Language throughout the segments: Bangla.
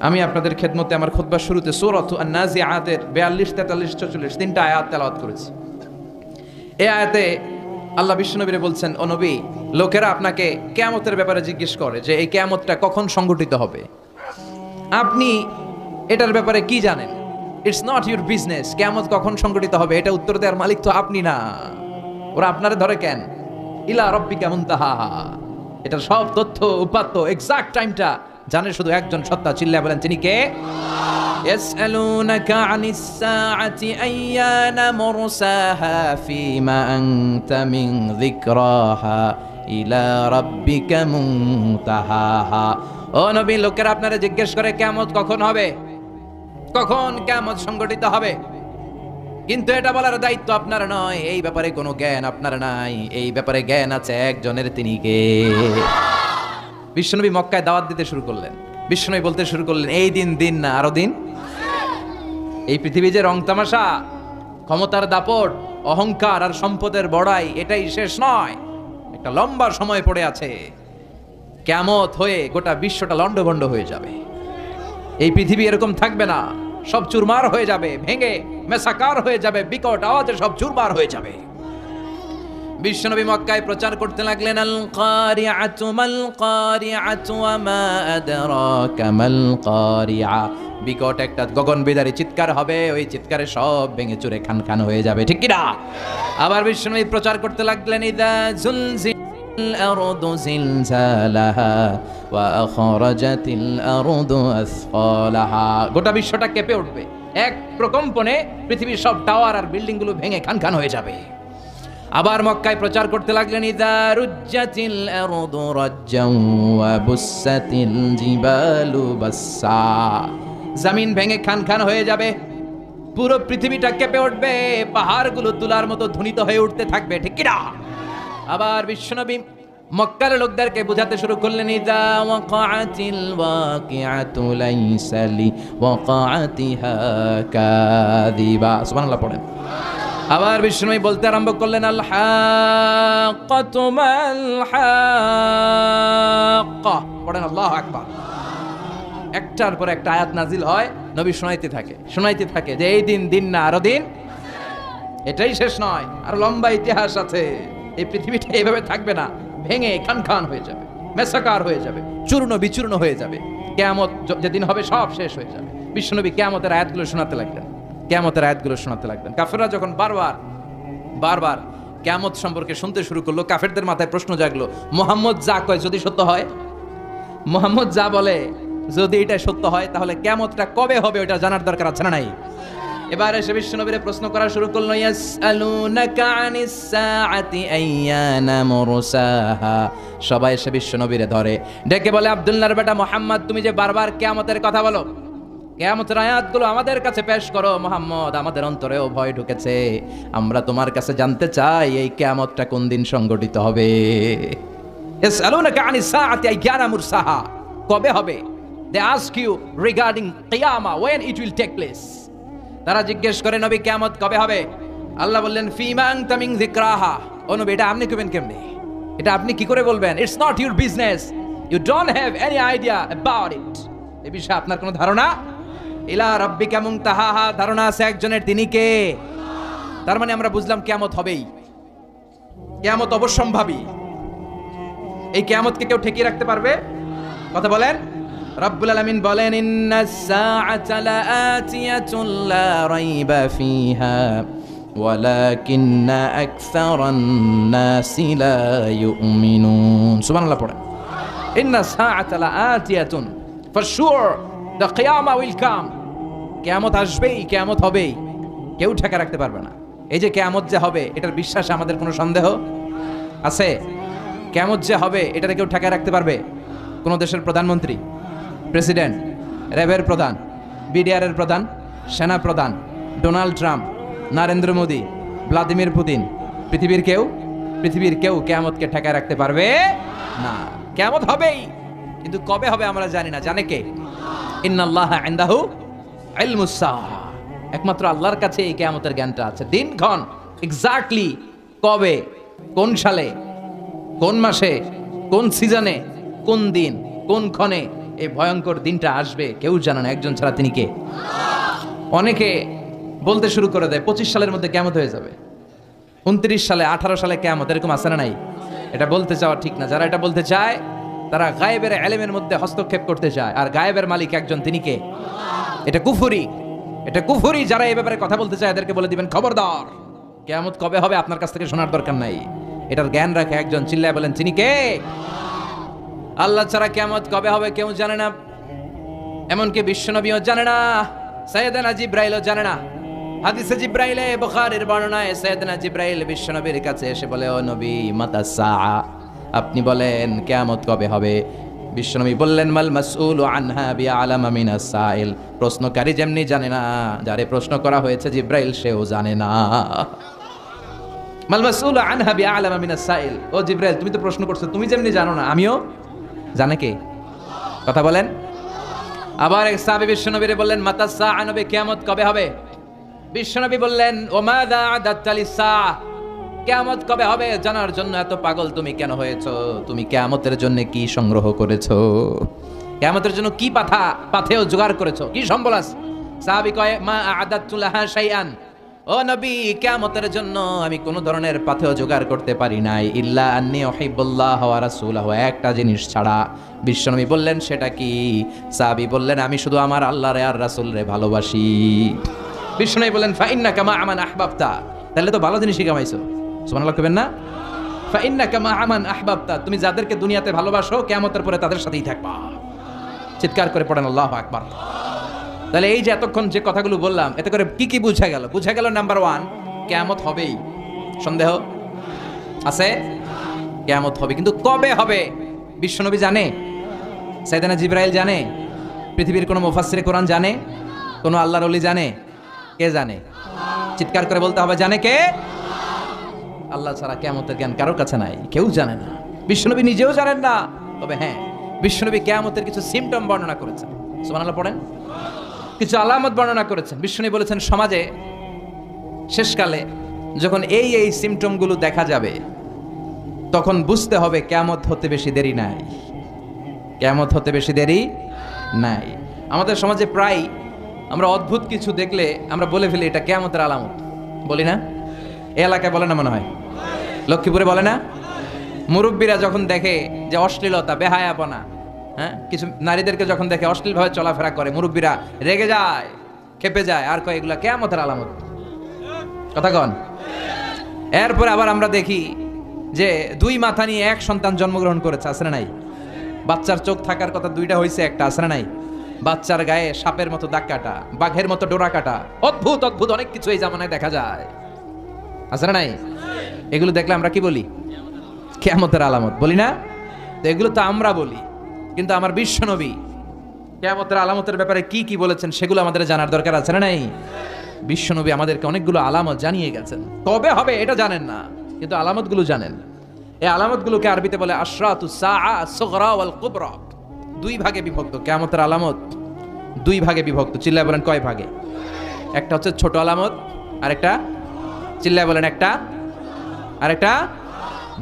আমি আপনাদের খেদমতে আমার খুতবার শুরুতে সূরাত আন-নাজিআতের 42, 43, 44 তিনটা আয়াত তেলাওয়াত করেছি। এই আয়াতে আল্লাহ বিশ্বনবীরে বলছেন, ও নবী, লোকেরা আপনাকে কিয়ামতের ব্যাপারে জিজ্ঞেস করে যে এই কিয়ামতটা কখন সংঘটিত হবে, আপনি এটার ব্যাপারে কি জানেন? It's not your business. কিয়ামত কখন সংঘটিত হবে এটা উত্তর দেওয়ার মালিক তো আপনি না। ওরা আপনারে ধরে কেন? ইলা রাব্বিকা মুনতাহাহা, এটার সব তথ্য উপাত্ত এক্সাক্ট টাইমটা জানে শুধু একজন সত্তা। চিল্লায় বলেন তিনি কে? ইয়াসআলুনাকা আনিস সাআতি আইয়ানা মুরসাহা ফীমা আনতা মিন যিকরাহা ইলা রাব্বিকা মুনতাহাহা। ও নবী, লোকেরা আপনারা জিজ্ঞেস করে কিয়ামত কখন হবে, কখন কিয়ামত সংঘটিত হবে, কিন্তু এটা বলার দায়িত্ব আপনার নয়। এই ব্যাপারে কোনো জ্ঞান আপনার নাই। এই ব্যাপারে জ্ঞান আছে একজনের, তিনি কে? বিশ্বনবী মক্কায় দাওয়াত দিতে শুরু করলেন। বিশ্বনবী বলতে শুরু করলেন, এই দিন দিন না, আরো দিন। এই পৃথিবী যে রং তামাশা, ক্ষমতার দাপট, অহংকার আর সম্পদের বড়াই, এটাই শেষ নয়। একটা লম্বা সময় পড়ে আছে। কিয়ামত হয়ে গোটা বিশ্বটা লন্ডভন্ড হয়ে যাবে। এই পৃথিবী এরকম থাকবে না, সব চুরমার হয়ে যাবে, ভেঙে মেসাকার হয়ে যাবে, বিকট আওয়াজে সব চুরমার হয়ে যাবে। বিশ্বনবী মক্কায় প্রচার করতে লাগলেন, আল কারিআতু মাল কারিআতু ওয়া মা আদরাকা মাল কারিআ। বিকট একটা গগনবিদারী চিৎকার হবে, ওই চিৎকারে সব ভেঙে চুরে খান খান হয়ে যাবে, ঠিক কি না? আবার বিশ্বনবী প্রচার করতে লাগলেন, ইযা জুলজিলাল আরদু জিলজালাহা ওয়া আখরাজাতিল আরদু আসফালাহা। গোটা বিশ্বটা কেঁপে উঠবে, এক প্রকম্পনে পৃথিবীর সব টাওয়ার আর বিল্ডিং গুলো ভেঙে খান খান হয়ে যাবে। আবার মক্কায় প্রচার করতে লাগলেন, ইযা রুজ্জাতিল আরদু রাজ্জাও ওয়া বুসাতিল জিবালু বাসসা। জমিন ভেঙে খান খান হয়ে যাবে, পুরো পৃথিবীটা কেঁপে উঠবে, পাহাড়গুলো তুলার মতো ধ্বনিত হয়ে উঠতে থাকবে, ঠিক কি না? আবার বিশ্বনবী মক্কার লোকদেরকে বোঝাতে শুরু করলেন, ইযা ওয়াকাআতিল ওয়াকিআতু লাইসা লি ওয়াকাআতিহা কাযিবা। সুবহানাল্লাহ পড়েন। আবার বিষ্ণুই বলতে আরম্ভ করলেন, আল হাক্কাতু মাল হাক্কা। পড়েন আল্লাহু আকবার। একটার পর একটা আয়াত নাজিল হয়, নবী শোনাইতে থাকে যে এই দিন দিন না, আরো দিন। এটাই শেষ নয়, আর লম্বা ইতিহাস আছে। এই পৃথিবীটা এইভাবে থাকবে না, ভেঙে খান খান হয়ে যাবে, মেসাকার হয়ে যাবে, চূর্ণ বিচূর্ণ হয়ে যাবে। কিয়ামত যেদিন হবে সব শেষ হয়ে যাবে। বিশ্বনবী কিয়ামতের আয়াতগুলো শোনাতে লাগলেন। কাফেররা যখন বারবার কিয়ামত সম্পর্কে শুনতে শুরু করলো, কাফেরদের মাথায় প্রশ্ন জাগলো, মুহাম্মদ যা কয় যদি সত্য হয়, মুহাম্মদ যা বলে যদি এটা সত্য হয়, তাহলে কিয়ামতটা কবে হবে ওটা জানার দরকার আছে না নাই? এবার এসে বিশ্বনবীরে প্রশ্ন করা শুরু করলো, ইয়াসআলুনাকা আনিস সাআতি আইয়ানা মুরসাহা। সবাই এসে বিশ্বনবীরে ধরে, ডেকে বলে, আব্দুল্লাহর বেটা মুহাম্মদ, তুমি যে বারবার কিয়ামতের কথা বলো, কিয়ামতের আয়াতগুলো আমাদের কাছে পেশ করো। মুহাম্মদ, আমাদের অন্তরেও ভয় ঢুকেছে, আমরা তোমার কাছে জানতে চাই এই কিয়ামতটা কোন দিন সংঘটিত হবে। ইয়াসআলুনাকা আনিস সাআতি আইয়ানা মুরসাহা, কবে হবে? They ask you regarding qiyamah, when it will take place. তারা জিজ্ঞেস করে, নবী কিয়ামত কবে হবে? আল্লাহ বললেন, ফীমা আনতা মিন যিকরাহা। ও নবী, এটা আপনি কবেন কেমনে? এটা আপনি কি করে বলবেন? It's not your business, you don't have any idea about it. এই বিষয়ে আপনার কোনো ধারণা? ইলা রাব্বিকা মুনতাহাহা, ধারণা আছে একজনের, তিনি কে? তার মানে আমরা বুঝলাম কিয়ামত হবেই, কিয়ামত অবশ্যম্ভাবী। এই কিয়ামতকে কেউ ঠেকিয়ে রাখতে পারবে? কথা বলেন। রব্বুল আলামিন বলেন, ইন্নাস সাআতা লাআতিয়াতুন লা রাইবা ফিহা ওয়ালাকিন্না আকসারান নাসি লা ইউমিনুন। সুবহানাল্লাহ পড়েন। ইন্নাস সাআতা লাআতিয়াতুন, ফর শিওর দ্য কিয়ামা উইল কাম। কিয়ামত আসবেই, কিয়ামত হবেই, কেউ ঠেকা রাখতে পারবে না। এই যে কিয়ামত যে হবে, এটার বিশ্বাসে আমাদের কোনো সন্দেহ আছে? কিয়ামত যে হবে, এটাকে কেউ ঠেকা রাখতে পারবে? কোন দেশের প্রধানমন্ত্রী, প্রেসিডেন্ট, র্যাবের প্রধান, বিডিআরের প্রধান, সেনা প্রধান, Donald Trump, Narendra Modi, Vladimir Putin, পৃথিবীর কেউ কিয়ামতকে ঠেকায় রাখতে পারবে না। কিয়ামত হবেই, কিন্তু কবে হবে আমরা জানি না। জানে কে? ইন্নাল্লাহা ইনদাহু ইলমুস সাআহ, একমাত্র আল্লাহর কাছে এই কিয়ামতের জ্ঞানটা আছে। দিনক্ষণ এক্স্যাক্টলি কবে, কোন সালে, কোন মাসে, কোন সিজনে, কোন দিন, কোন ক্ষণে এই ভয়ঙ্কর দিনটা আসবে কেউ জানে না, একজন ছাড়া তিনি কে। অনেকে বলতে শুরু করে দেয় 25 সালের মধ্যে কিয়ামত হয়ে যাবে, 29 সালে 18 সালে কিয়ামত, এরকম আছে না নাই? এটা বলতে চাওয়া ঠিক না। যারা এটা বলতে চায় তারা গায়েবের ইলমের মধ্যে হস্তক্ষেপ করতে চায়, আর গায়েবের মালিক একজন, তিনি কে? এটা কুফরি, এটা কুফরি। যারা এই ব্যাপারে কথা বলতে চায় এদেরকে বলে দিবেন খবরদার, কিয়ামত কবে হবে আপনার কাছ থেকে শোনার দরকার নাই, এটার জ্ঞান রাখে একজন, চিল্লায় বলেন তিনি কে? আল্লাহ ছাড়া কিয়ামত কবে হবে কেউ জানে না, এমনকি বিশ্বনবীও জানে না, সাইয়েদনা জিবরাইলও জানে না। হাদিসে জিবরাইলে বুখারীর বর্ণনায় সাইয়েদনা জিবরাইল বিশ্বনবীর কাছে এসে বলে, ও নবী মাতা সাআ, আপনি বলেন কিয়ামত কবে হবে? বিশ্বনবী বললেন, মাল মাসউলু আনহা বিআলামা মিনাস সাইল, প্রশ্নকারী যেমনি জানে না, যারে প্রশ্ন করা হয়েছে জিবরাইল সেও জানে না। মাল মাসউলু আনহা বিআলামা মিনাস সাইল, ও জিবরাইল তুমি তো প্রশ্ন করছো, তুমি যেমনি জানো না আমিও, জানে কে? কথা বলেন। আবার এক সাহাবী বিশ্বনবীরে বললেন, মাতা সাআ, নবী কিয়ামত কবে হবে? বিশ্বনবী বললেন, ও মাযা আদাত্তা লিস-সাআ, কিয়ামত কবে হবে জানার জন্য এত পাগল তুমি কেন হয়েছো? তুমি কিয়ামতের জন্য কি সংগ্রহ করেছো? কিয়ামতের জন্য কি পাথেও জোগাড় করেছো, কি সম্বল আছে? সাহাবী কয়, মা আদাত্তু লাহা শাইআন, ও নবী কিয়ামতের জন্য আমি কোন ধরনের পাথেও জোগাড় করতে পারি নাই, ইল্লা আন্নী উহিব্বুল্লাহ ওয়া রাসূলাহু, একটা জিনিস ছাড়া। বিশ্বনবী বললেন, সেটা কি? সাহাবী বললেন, আমি শুধু আমার আল্লাহরে আর রাসূলরে ভালোবাসি। বিশ্বনবী বললেন, ফা ইন্নাকা মা আমান আহবাবতা, তাহলে তো ভালো জিনিসই কামাইছো। সুবহানাল্লাহ কইবেন না? ফা ইন্নাকা মা আমান আহবাবতা, তুমি যাদেরকে দুনিয়াতে ভালোবাসো কিয়ামতের পরে তাদের সাথেই থাকবা। চিৎকার করে পড়েন আল্লাহু আকবার। তাহলে এই যে এতক্ষণ যে কথাগুলো বললাম, এতে করে কি কি বুঝা গেল? বুঝা গেল নাম্বার 1, কিয়ামত হবেই, সন্দেহ আছে? কিয়ামত হবে, কিন্তু কবে হবে বিশ্বনবী জানে? সাইয়েদনা জিবরাইল জানে? পৃথিবীর কোনো মুফাসসিরে কোরআন জানে? কোনো আল্লাহর ওলি জানে? কে জানে? চিৎকার করে বলতে হবে, জানে কে? আল্লাহ ছাড়া কিয়ামতের জ্ঞান কারোর কাছে নাই, কেউ জানে না, বিশ্বনবী নিজেও জানেন না। তবে হ্যাঁ, বিশ্বনবী কিয়ামতের কিছু সিম্পটম বর্ণনা করেছেন, সুবহানাল্লাহ পড়েন, কিছু আলামত বর্ণনা করেছেন। বিশ্বনবী বলেছেন, সমাজে শেষকালে যখন এই এই সিম্পটমগুলো দেখা যাবে তখন বুঝতে হবে কিয়ামত হতে বেশি দেরি নাই, কিয়ামত হতে বেশি দেরি নাই। আমাদের সমাজে প্রায় আমরা অদ্ভুত কিছু দেখলে আমরা বলে ফেলি এটা কিয়ামতের আলামত, বলি না? এই এলাকায় বলে না মনে হয়, লক্ষ্মীপুরে বলে না? মুরব্বীরা যখন দেখে যে অশ্লীলতা, বেহায়াপনা, হ্যাঁ, কিছু নারীদেরকে যখন দেখে অশ্লীলভাবে চলাফেরা করে, মুরব্বীরা রেগে যায়, খেপে যায়, আর কয় এগুলা কিয়ামতের আলামত। কথা কন। এরপরে আবার আমরা দেখি যে 2 মাথা নিয়ে এক সন্তান জন্মগ্রহণ করেছে, আছে না নাই? বাচ্চার চোখ থাকার কথা 2টা হয়েছে, একটা আছে না নাই? বাচ্চার গায়ে সাপের মতো দাগ কাটা, বাঘের মতো ডোরা কাটা, অদ্ভুত অদ্ভুত অনেক কিছু এই জামানায় দেখা যায়, আছে না নাই? এগুলো দেখলে আমরা কি বলি? কিয়ামতের আলামত বলি না? তো এগুলো তো আমরা বলি, কিন্তু আমার বিশ্বনবী কিয়ামতের আলামতের ব্যাপারে কি কি বলেছেন সেগুলো আমাদের জানার দরকার আছে না নাই? বিশ্বনবী আমাদেরকে অনেকগুলো আলামত জানিয়ে গেছেন, কবে হবে এটা জানেন না, কিন্তু আলামতগুলো জানেন। এই আলামতগুলোকে আরবিতে বলে আশরাতুস সাআ আস-সুগরা ওয়াল কুবরা। 2 ভাগে বিভক্ত কিয়ামতের আলামত, 2 ভাগে বিভক্ত। চিল্লায় বলেন কয় ভাগে? একটা হচ্ছে ছোট আলামত, আর একটা, চিল্লায় বলেন, একটা, আর একটা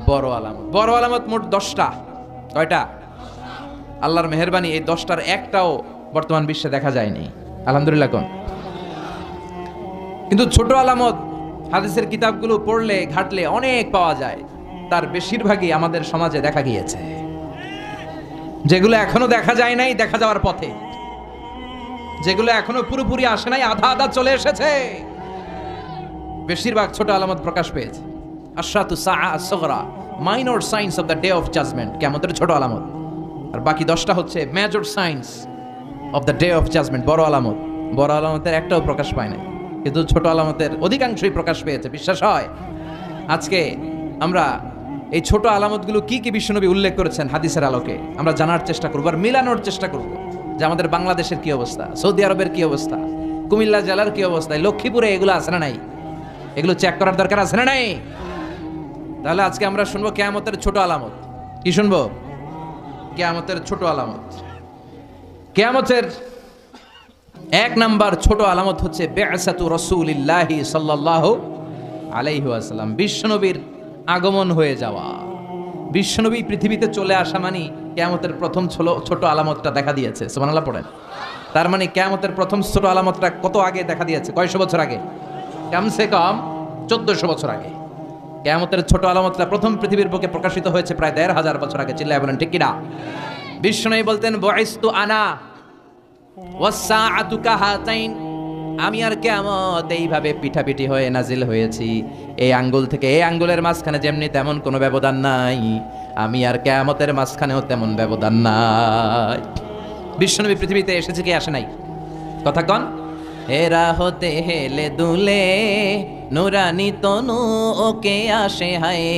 বড় আলামত। বড় আলামত মোট 10টা। কয়টা? আল্লাহর মেহেরবানি এই 10টার একটাও বর্তমান বিশ্বে দেখা যায়নি, আলহামদুলিল্লাহ কোন। কিন্তু ছোট আলামত হাদিসের কিতাবগুলো পড়লে ঘাটলে অনেক পাওয়া যায়, তার বেশিরভাগই আমাদের সমাজে দেখা গিয়েছে। যেগুলো এখনো দেখা যায় নাই, দেখা যাওয়ার পথে, যেগুলো এখনো পুরোপুরি আসে নাই, আধা আধা চলে এসেছে, বেশিরভাগ ছোট আলামত প্রকাশ পেয়েছে। আশরাতুস সাআ আস-সুগরা, minor signs of the day of judgement, কিয়ামতের ছোট আলামত। আর বাকি 10টা হচ্ছে major signs of the day of judgement, বড় আলামত। বড় আলামতের একটাও প্রকাশ পায় নাই, কিন্তু ছোট আলামতের অধিকাংশই প্রকাশ পেয়েছে। বিশ্বাস হয়? আজকে আমরা এই ছোট আলামতগুলো কি কি বিশ্বনবী উল্লেখ করেছেন হাদিসের আলোকে আমরা জানার চেষ্টা করব, আর মিলানোর চেষ্টা করব যে আমাদের বাংলাদেশের কি অবস্থা, সৌদি আরবের কি অবস্থা, কুমিল্লা জেলার কি অবস্থা, লক্ষ্মীপুরে এগুলো আছে না নাই, এগুলো চেক করার দরকার আছে না নাই? তাহলে আজকে আমরা শুনবো কিয়ামতের ছোট আলামত। কি শুনবো? কিয়ামতের ছোট আলামত। কিয়ামতের 1 নাম্বার ছোট আলামত হচ্ছে বিআসাতু রাসূলিল্লাহি সাল্লাল্লাহু আলাইহি ওয়াসাল্লাম, বিশ্বনবীর আগমন হয়ে যাওয়া। বিশ্বনবী পৃথিবীতে চলে আসা মানে কিয়ামতের প্রথম ছোট আলামতটা দেখা দিয়েছে। সুবহানাল্লাহ পড়েন। তার মানে কিয়ামতের প্রথম ছোট আলামতটা কত আগে দেখা দিয়েছে? কয়শো বছর আগে? কমসে কম 1400 বছর আগে। কিয়ামতের ছোট আলামতটা প্রথম পৃথিবীর বুকে প্রকাশিত হয়েছে প্রায় 1500 বছর আগে। চিল্লায় বলেন ঠিক কিনা? বিষ্ণু বলতেন বুইস্তু আনা ওয়াসসাআতু কাহাতাইন, আমি আর কিয়ামত এইভাবে পিঠাপিঠি হয়ে নাজিল হয়েছি। এই আঙ্গুল থেকে এই আঙ্গুলের মাঝখানে যেমনি তেমন কোনো ব্যবধান নাই, আমি আর কিয়ামতের মাঝখানেও তেমন ব্যবধান নাই। বিশ্বনবী পৃথিবীতে এসেছে কি আসে নাই? কথা কন। এরা হতে হেলে দুলে নুরানি তনু ওকে আসে হায়,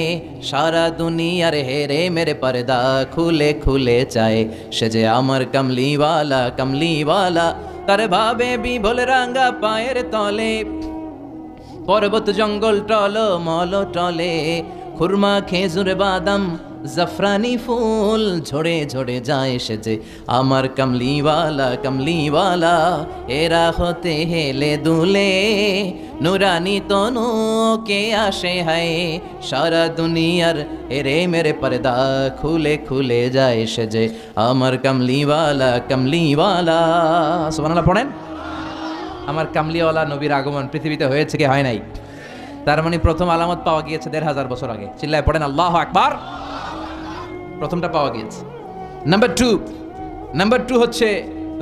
সারা দুনিয়ার হেরে মেরে পর্দা খুলে খুলে চায়, সে যে আমার কমলিওয়ালা কমলিওয়ালা, তার ভাবে বিভোল রাঙ্গা পায়ের তলে, পর্বত জঙ্গল টল মল টলে, খুরমা খেজুর বাদাম জাফরানি ফুল ঝরে ঝরে যায়, সে যে আমার কমলিওয়ালা কমলিওয়ালা। এরা হতে হেলে দুলে নুরানি তনু কে আসে হায়, সারা দুনিয়ার এরে মেরে পর্দা খুলে খুলে যায়, সে যে আমার কমলিওয়ালা কমলিওয়ালা। সুবহানাল্লাহ পড়েন। আমার কামলিওয়ালা নবীর আগমন পৃথিবীতে হয়েছে কি হয় নাই? তার মানে প্রথম আলামত পাওয়া গিয়েছে 1500 বছর আগে। চিল্লায় পড়েন আল্লাহু আকবার। প্রথমটা পাওয়া গিয়েছে। নাম্বার টু হচ্ছে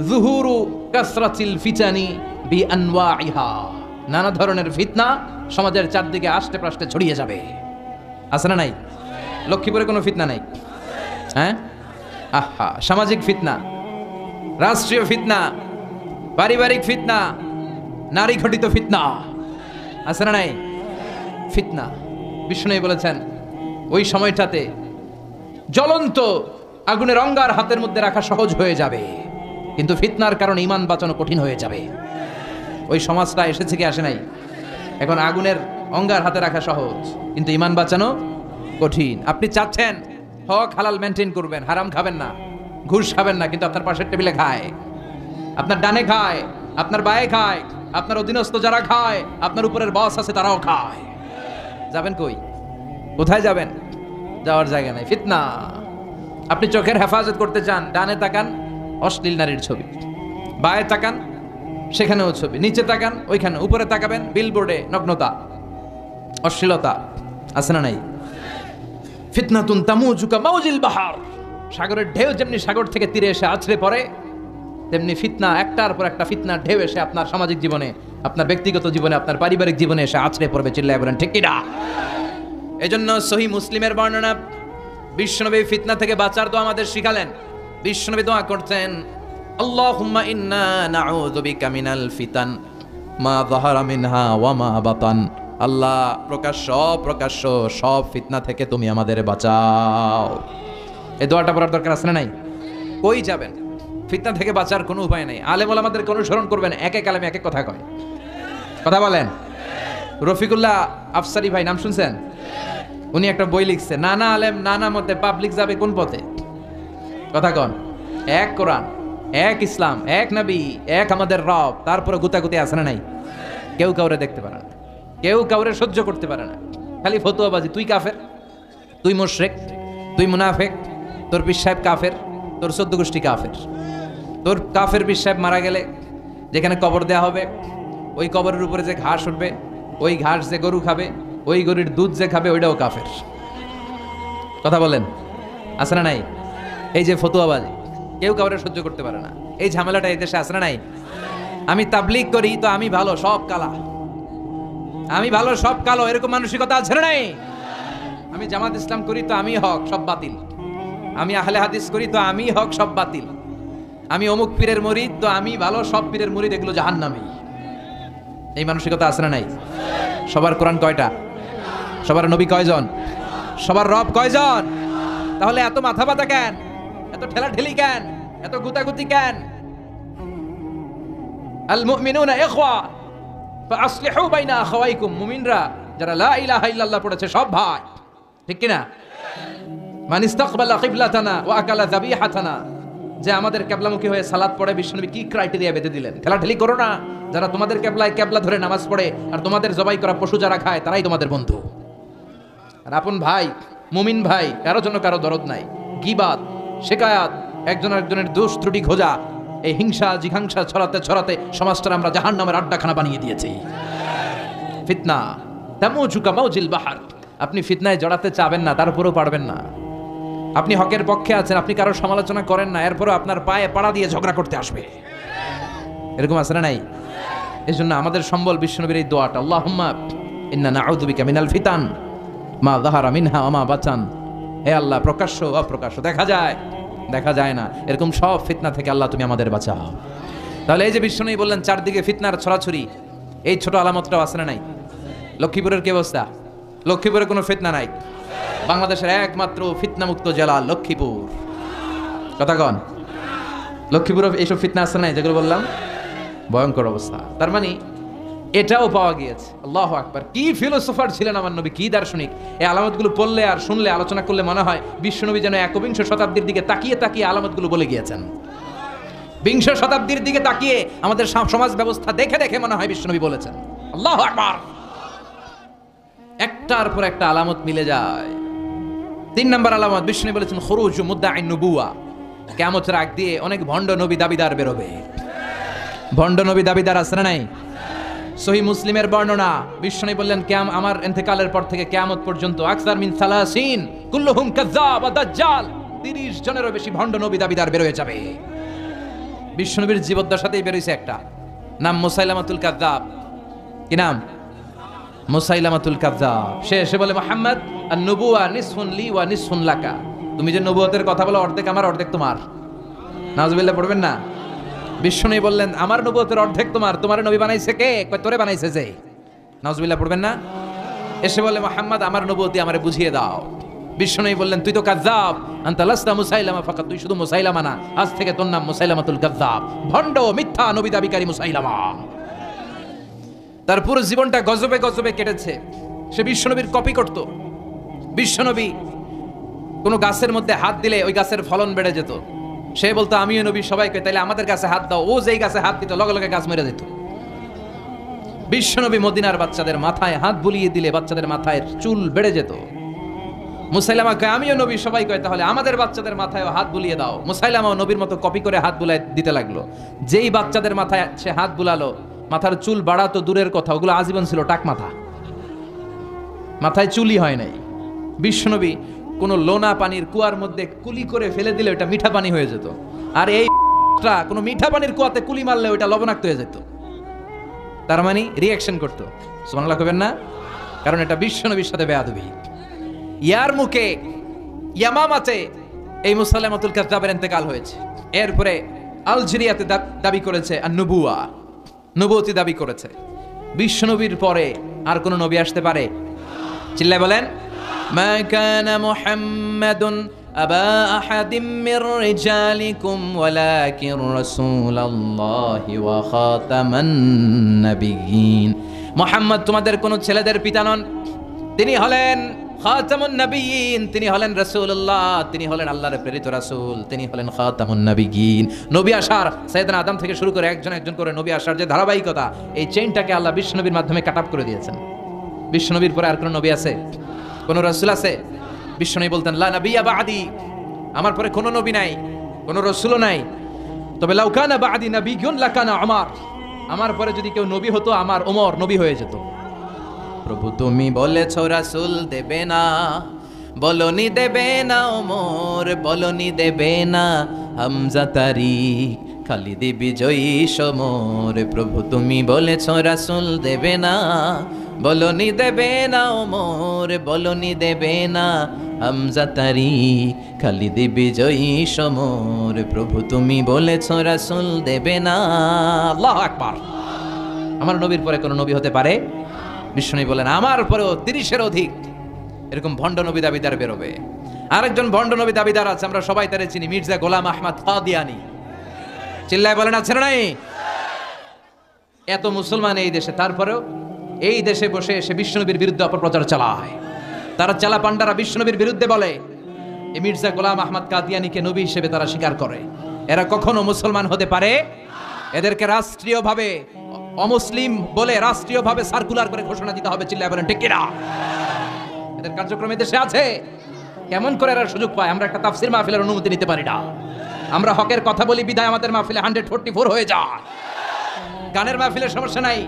যুহুরু কাসরাতিল ফিতানি বিআনওয়াইহা, নানা ধরনের ফিতনা সমাজের চারদিকে আষ্টে প্রাষ্টে ছড়িয়ে যাবে। আছে না নাই? লক্ষ্মীপুরে কোনো ফিতনা নাই? হ্যাঁ, আহা, সামাজিক ফিতনা, রাষ্ট্রীয় ফিতনা, পারিবারিক ফিতনা, নারী ঘটিত ফিতনা, আছে না নাই? ফিতনা। বিষ্ণু বলেছেন ওই সময়টাতে জ্বলন্ত আগুনের অঙ্গার হাতের মধ্যে রাখা সহজ হয়ে যাবে, কিন্তু ফিতনার কারণে ঈমান বাঁচানো কঠিন হয়ে যাবে। ওই সমাজটা এসেছে কি আসে নাই? এখন আগুনের অঙ্গার হাতে রাখা সহজ, কিন্তু ঈমান বাঁচানো কঠিন। আপনি চাচ্ছেন হক হালাল মেনটেন করবেন, হারাম খাবেন না, ঘুষ খাবেন না, কিন্তু আপনার পাশের টেবিলে খায়, আপনার ডানে খায়, আপনার বায়ে খায়, আপনার অধীনস্থ যারা খায়, আপনার উপরের বস আছে তারাও খায়। যাবেন কই? কোথায় যাবেন? যাওয়ার জায়গা নাই, ফিতনা। আপনি চোখের হেফাজত করতে চান, ডানে তাকান অশ্লীল নারীর ছবি, বায়ে তাকান সেখানেও ছবি, নিচে তাকান ওইখানে, উপরে তাকাবেন বিলবোর্ডে নগ্নতা, অশ্লীলতা, আছে না নাই? ফিতনাতুন তামুজুকা মাউজিল বাহার, সাগরের ঢেউ যেমনি সাগর থেকে তীরে এসে আছড়ে পড়ে, তেমনি ফিতনা একটার পর একটা ফিতনার ঢেউ এসে আপনার সামাজিক জীবনে, আপনার ব্যক্তিগত জীবনে, আপনার পারিবারিক জীবনে এসে আছড়ে পড়বে। চিল্লায় বলেন ঠিক কিনা? এজন্য সহিহ মুসলিমের বর্ণনা, বিশ্বনবী ফিতনা থেকে বাঁচার দোয়া আমাদের শিখালেন। বিশ্বনবী দোয়া করতেন, আল্লাহুম্মা ইন্না নাউযু বিকা মিনাল ফিতান মা যাহারা মিনহা ওয়া মা বাতান। আল্লাহ, প্রকাশ্য সব ফিতনা থেকে তুমি আমাদের বাঁচাও। এই দোয়াটা পড়ার দরকার আছে না নাই? কই যাবেন? ফিতনা থেকে বাঁচার কোনো উপায় নাই। আলেম ওলামাদেরকে অনুসরণ করবেন, এক এক আলেমে এক এক কথা কয়। কথা বলেন। রফিকুল্লাহ আফসারি ভাই নাম শুনছেন? উনি একটা বই লিখছে, নানা আলেম নানা মতে, পাবলিক যাবে কোন পথে? কথা কন। এক কোরআন, এক ইসলাম, এক নবী, এক আমাদের রব, তারপরে গুতাগুতি আছে না নাই? কেউ কাউরে দেখতে পারে না, কেউ কাউরে সহ্য করতে পারে না, খালি ফতুয়াবাজি। তুই কাফের, তুই মুশরিক, তুই মুনাফিক, তোর পীর সাহেব কাফের, তোর 14 গোষ্ঠী কাফের। তোর কাফের পীর সাহেব মারা গেলে যেখানে কবর দেয়া হবে, ওই কবরের উপরে যে ঘাস উঠবে, ওই ঘাস যে গরু খাবে, ওই গরুর দুধ যে খাবে, ওইটাও কাফের। কথা বলেন, আছে না নাই? এই যে ফতুয়াবাজি, কেউ কাউরে সহ্য করতে পারে না, এই ঝামেলাটা এই দেশে আছে না নাই? আমি তাবলীগ করি তো আমি ভালো, সব কালা, আমি ভালো সব কালো, এরকম মানসিকতা আছে না নাই? আমি জামাত ইসলাম করি তো আমি হক, সব বাতিল। আমি আহলে হাদিস করি তো আমি হক, সব বাতিল। আমি অমুক পীরের মুরিদ তো আমি ভালো, সব পীরের মুরিদ এগুলো জাহান্নামী। এই মানসিকতা আছে না নাই? সবার কোরআন কয়টা? সবার নবী কয়জন? সবার রব কয়জন? তাহলে এত মাথা ব্যথা কেন? এত ঠেলাঠেলি কেন? এত গুতাগুতি কেন? আল মুমিনুনা ইখওয়া ফাআসলিহু বাইনা আখাওয়াইকুম। মুমিনরা যারা লা ইলাহা ইল্লাল্লাহ পড়েছে সব ভাই, ঠিক কি না? মান ইস্তাকবালা কিবলাতানা ওয়া আকালা যাবিহাতানা, যে আমাদের কিবলামুখী হয়ে সালাত পড়ে, বিশ্বনবী কি ক্রাইটেরিয়া বেঁধে দিলেন? ঠেলাঠেলি করো না। যারা তোমাদের কিবলা ধরে নামাজ পড়ে আর তোমাদের জবাই করা পশু যারা খায়, তারাই তোমাদের বন্ধু। আর আপন ভাই, মুমিন ভাই, কারো জন্য কারো দরদ নাই। গীবাত, শিকায়াত, একজন আরেকজনের দোষ ত্রুটি খোঁজা, এই হিংসা জিঘাংসা ছড়াতে ছড়াতে সমাজটা আমরা জাহান্নামের আড্ডাখানা বানিয়ে দিয়েছি। ফিতনা তামুজু কামাউজিল বাহার, আপনি ফিতনায় জড়াতে চাবেন না, তারপরেও পারবেন না। আপনি হকের পক্ষে আছেন, আপনি কারো সমালোচনা করেন না, এরপরও আপনার পায়ে পাড়া দিয়ে ঝগড়া করতে আসবে। এরকম আছে না নাই? এই জন্য আমাদের সম্বল বিশ্বনবীর এই দোয়াটা, আল্লাহুম্মা ইন্না নাউযু বিকা মিনাল ফিতান মা যাহারা মিনহা ওয়া মা বাতান। হে আল্লাহ, প্রকাশ্য অপ্রকাশ্য, দেখা যায় দেখা যায় না, এরকম সব ফিতনা থেকে আল্লাহ তুমি আমাদের বাঁচাও। তাহলে এই যে বিশ্বনবী বললেন চারদিকে ফিতনার ছড়াছড়ি, এই ছোট আলামতটাও আছে না নাই? লক্ষ্মীপুরের কি অবস্থা? লক্ষ্মীপুরে কোনো ফিতনা নাই। বাংলাদেশের একমাত্র ফিতনামুক্ত জেলা লক্ষ্মীপুর। কথা কন, লক্ষ্মীপুরে এইসব ফিতনা আছে নাই যেগুলো বললাম? ভয়ঙ্কর অবস্থা। তার মানে এটাও পাওয়া গিয়েছে। আল্লাহু আকবার! কি ফিলোসোফার ছিলেন আমার নবী, কি দার্শনিক! এই আলামতগুলো পড়লে আর শুনলে, আলোচনা করলে মনে হয় বিশ্বনবী যেন একবিংশ শতাব্দীর দিকে তাকিয়ে তাকিয়ে আলামতগুলো বলে গিয়েছেন। বিংশ শতাব্দীর দিকে তাকিয়ে আমাদের সমাজ ব্যবস্থা দেখে দেখে মনে হয় বিশ্বনবী বলেছেন। আল্লাহু আকবার! একটার পর একটা আলামত মিলে যায়। 3 নম্বর আলামত, বিশ্বনবী বলেছেন খুরুজু মুদ্দাঈন নবুওয়া, কিয়ামতের আগ দিয়ে অনেক ভণ্ড নবী দাবিদার বেরোবে। ভণ্ড নবী দাবিদার আছে না নাই? সহিহ মুসলিমের বর্ণনা, বিশ্বনবী বললেন আমার ইন্তেকালের পর থেকে কিয়ামত পর্যন্ত আকসার মিন 30 কুল্লুহুম কাযাব ওয়া দাজ্জাল, 30 জনেরও বেশি ভণ্ড নবী দাবিদার বের হয়ে যাবে। বিশ্বনবীর জীবদ্দশাতেই বের হইছে একটা, নাম মুসাইলামাতুল কাযযাব। কি নাম? মুসাইলামাতুল কাযযাব। সে এসে বলে, মুহাম্মদ আন-নুবুওয়া নিসফুন লি ওয়া নিসফুন লাকা, তুমি যে নবুয়তের কথা বলো অর্ধেক আমার অর্ধেক তোমার। নাউজুবিল্লাহ পড়বেন না? বিশ্বনবী বললেন আমার নবুয়তের অর্ধেক তোমার, তোমার নবী বানাইছে কে? কয় তোরে বানাইছে যে। নাউজুবিল্লাহ পড়বেন না? এসে বলে, মুহাম্মদ আমার নবুয়তি আমারে বুঝিয়ে দাও। বিশ্বনবী বললেন তুই তো কাযযাব, আনতা লাসতা মুসাইলামা ফাকাত, তুই শুধু মুসাইলামা না, আজ থেকে তোর নাম মুসাইলামাতুল কাযযাব, ভণ্ড মিথ্যা নবী দাবিকারী মুসাইলামা। তার পুরো জীবনটা গজবে গজবে কেটেছে। সে বিশ্বনবীর কপি করত। বিশ্বনবী কোনো গাছের মধ্যে হাত দিলে ওই গাছের ফলন বেড়ে যেত। সে বলতো আমিও নবী, সবাইকে তাইলে আমাদের গাছে হাত দাও। ও যেই গাছে হাত দিত লগে লগে গাছ মেরে যেত। বিশ্বনবী মদিনার বাচ্চাদের মাথায় হাত বুলিয়ে দিলে বাচ্চাদের মাথায় চুল বেড়ে যেত। মুসাইলামা কয় আমিও নবী, সবাই কয় তাহলে আমাদের বাচ্চাদের মাথায় হাত বুলিয়ে দাও। মুসাইলামাও নবীর মতো কপি করে হাত বুলাই দিতে লাগলো। যেই বাচ্চাদের মাথায় সে হাত বুলালো, মাথার চুল বাড়াতো দূরের কথা, ওগুলো আজীবন ছিল টাক মাথা, মাথায় চুলই হয় নাই। বিশ্বনবী কোনো লোনা পানির কুয়ার মধ্যে কুলি করে ফেলে দিলে ওটা মিঠা পানি হয়ে যেত, আর এই কোনো মিঠা পানির কুয়াতে কুলি মারলে ওটা লবণাক্ত হয়ে যেত। তার মানে রিয়াকশন করতো। সুবহানাল্লাহ কইবেন না? কারণ এটা বিশ্বনবীর সাথে বেয়াদবি। ইয়ার মুখে ইয়ামামাতে এই মুসাইলামাতুল কাযযাবের ইন্তেকাল হয়েছে। এরপরে আলজেরিয়াতে দাবি করেছে আর-নুবুওয়া, নবুয়তি দাবি করেছে। বিশ্বনবীর পরে আর কোন নবী আসতে পারে? চিল্লায় বলেন, মা কানা মুহাম্মাদুন আবা আহাদিম মির রিজালিকুম ওয়ালাকিন রাসূলুল্লাহি ওয়া খাতামান নাবিয়্যিন। মুহাম্মদ তোমাদের কোন ছেলেদের পিতা নন, তিনি হলেন খাতামুন নাবিয়্যিন, তিনি হলেন রাসূলুল্লাহ, তিনি হলেন আল্লাহর প্রেরিত রাসূল, তিনি হলেন খাতামুন নাবিয়্যিন। নবী আসার, সাইয়েদনা আদম থেকে শুরু করে একজন একজন করে নবী আসার যে ধারাবাহিকতা, এই চেইনটাকে আল্লাহ বিশ্বনবীর মাধ্যমে কাট আপ করে দিয়েছেন। বিশ্বনবীর পরে আর কোন নবী আছে? কোন রাসূল আছে? বিশ্বনবী বলতেন লা নাবিয়্যা বা'দি, আমার পরে কোন নবী নাই, কোন রাসূলও নাই। তবে লাউ কানা বা'দি নাবিয়্যুন লাকানা উমর, আমার পরে যদি কেউ নবী হতো আমার ওমর নবী হয়ে যেত। প্রভু তুমি বলেছ রাসূল দেবে না, বলনি দেবে না ওমর, বলনি দেবে না হামজা তারিক, খালিদ বিজয়ী সমর। প্রভু তুমি বলেছ রাসূল দেবে না, বলনি দেবে না ওমর, বলনি দেবে না হামজা তারিক, খালিদ বিজয়ী সমর। প্রভু তুমি বলেছ রাসূল দেবে না। আল্লাহু আকবার! আমার নবীর পরে কোন নবী হতে পারে? বিশ্বনবী বলেন আমার পরেও 30-এর অধিক এরকম ভণ্ড নবী দাবিদার বেরোবে। আরেকজন ভণ্ড নবী দাবিদার আছে, আমরা সবাই তারে চিনি, মির্জা গোলাম আহমদ কাদিয়ানী। চিল্লায় বলেন আছে না নাই? এত মুসলমান এই দেশে, তারপরেও এই দেশে বসে এসে বিশ্বনবীর বিরুদ্ধে অপপ্রচার চালায়। তারা চালা পান্ডারা বিশ্বনবীর বিরুদ্ধে বলে, এই মির্জা গোলাম আহমদ কাদিয়ানীকে নবী হিসেবে তারা স্বীকার করে। এরা কখনো মুসলমান হতে পারে? এদেরকে রাষ্ট্রীয়ভাবে অমুসলিম বলে রাষ্ট্রীয়ভাবে সার্কুলার করে ঘোষণা দিতে হবে। চিল্লায় বলেন ঠিক কিনা? এদের কার্যক্রম দেশে আছে। কেমন করে এরা সুযোগ পায়? আমরা একটা তাফসির মাহফিলের অনুমতি নিতে পারি না। আমরা হকের কথা বলি বিদায় আমাদের মাহফিলে 144 হয়ে যায়। গানের মাহফিলের সমস্যা নাই,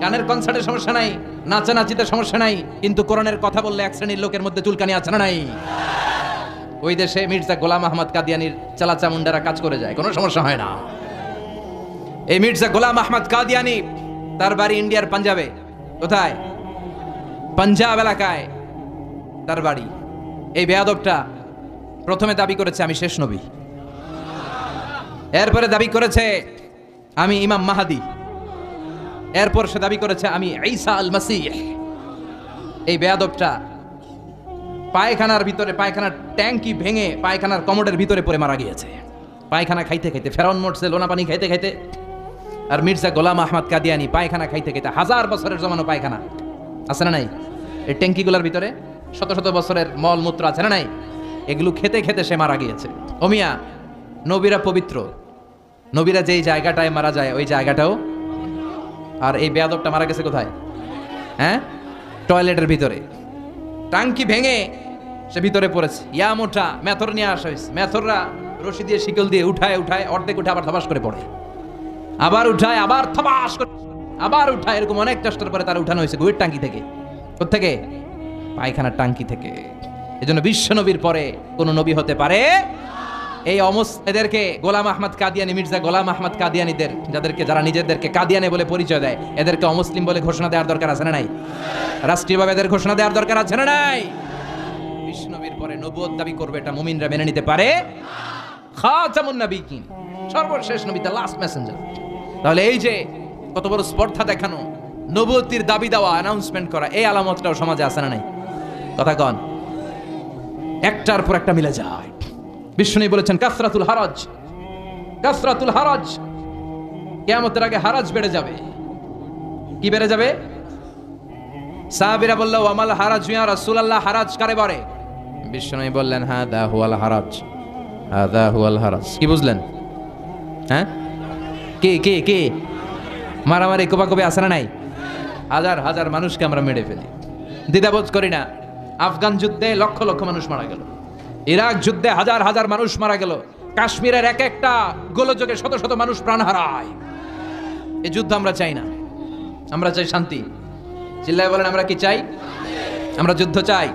গানের কনসার্টের সমস্যা নাই, নাচানাচিতে সমস্যা নাই, কিন্তু কোরআনের কথা বললে এক শ্রেণীর লোকের মধ্যে চুলকানি আছে না নাই? ওই দেশে মির্জা গোলাম আহমদ কাদিয়ানির চালাচামুন্ডারা কাজ করে যায়, কোনো সমস্যা হয় না। এই মির্জা গোলাম আহমদ কাদিয়ানি, তার বাড়ি ইন্ডিয়ার পাঞ্জাবে। কোথায়? পাঞ্জাব এলাকায় তার বাড়ি। এই বেয়াদবটা প্রথমে দাবি করেছে আমি শেষ নবী, এরপরে দাবি করেছে আমি ইমাম মাহাদি, এরপর সে দাবি করেছে আমি ঈসা আল মাসিহ। এই বেয়াদবটা পায়খানার ভিতরে, পায়খানার ট্যাঙ্কি ভেঙে পায়খানার কমোডের ভিতরে পড়ে মারা গিয়েছে। পায়খানা খাইতে খাইতে ফেরাউন মরছে লোনা পানি খাইতে খাইতে, আর মির্জা গোলাম আহমদ কাদিয়ানি পায়খানা খাইতে খাইতে, 1000 বছরের জমানো পায়খানা আছে না নাই? এই ট্যাঙ্কিগুলোর ভিতরে শত শত বছরের মল মূত্র আছে না নাই? এগুলো খেতে খেতে সে মারা গিয়েছে। ওমিয়া, নবীরা পবিত্র, নবীরা যেই জায়গাটায় মারা যায় ওই জায়গাটাও, আর এই বেয়াদবটা মারা গেছে কোথায়? হ্যাঁ, টয়লেটের ভিতরে। টাঙ্কি ভেঙে সে ভিতরে পড়েছে। ইয়া মোটা মেথর নিয়ে আসা হয়েছে, মেথররা রশি দিয়ে শিকল দিয়ে উঠায় উঠায়, অর্ধেক উঠে আবার থবাস করে পড়ে, আবার উঠায় আবার থবাস করে, আবার উঠায়, এরকম অনেক চেষ্টার পরে তার উঠানো হয়েছে গুয়ের টাঙ্কি থেকে। কোত্থেকে? পায়খানার টাঙ্কি থেকে। এজন্য বিশ্ব নবীর পরে কোন নবী হতে পারে এই এদেরকে গোলাম আহমদ কাদিয়ানি, মির্জা গোলাম আহমদ কাদিয়ানিদের, যারা নিজেদেরকে কাদিয়ানি বলে পরিচয় দেয়, এদেরকে অমুসলিম বলে ঘোষণা দেওয়ার দরকার আছে না নাই? রাষ্ট্রীয়ভাবে এদের ঘোষণা দেওয়ার দরকার আছে না নাই? বিশ্ব নবীর পরে নবুয়ত দাবি করবে, এটা মুমিনরা মেনে নিতে পারে? খাতামুন নাবিয়িন, সর্বশেষ নবী, দ্য লাস্ট মেসেঞ্জার। তাহলে এই যে কত বড় স্পর্ধা দেখানো, নবুয়তির দাবি দেওয়া, অ্যানাউন্সমেন্ট করা, এই আলামতটাও সমাজে আছে না নাই? কথা কন, একটার পর একটা মিলে যায়। বিষ্ণু বলেছেন কাসরাতুল হারাজ, কাসরাতুল হারাজ, কিয়ামতের আগে হারাজ বেড়ে যাবে। কি বেড়ে যাবে? সাহাবীরা বলল ওয়ামাল হারাজ ইয়া রাসূলুল্লাহ, হারাজ কারে বলে? বিষ্ণু বললেন হাদা হুয়াল হারাজ, হাদা হুয়াল হারাজ। কি বুঝলেন? হ্যাঁ, কে কে কে? মারামারি কোপাকুপি আছে না নাই? হাজার হাজার মানুষকে আমরা মেরে ফেলি, দ্বিধাবোধ করি না। আফগান যুদ্ধে লক্ষ লক্ষ মানুষ মারা গেল, ইরাক যুদ্ধে হাজার হাজার মানুষ মারা গেল, কাশ্মীরের এক একটা গোলযোগে শত শত মানুষ প্রাণ হারায়। এই যুদ্ধ আমরা চাই না, আমরা চাই শান্তি। চিল্লায় বলেন আমরা কি চাই? আমরা যুদ্ধ চাই।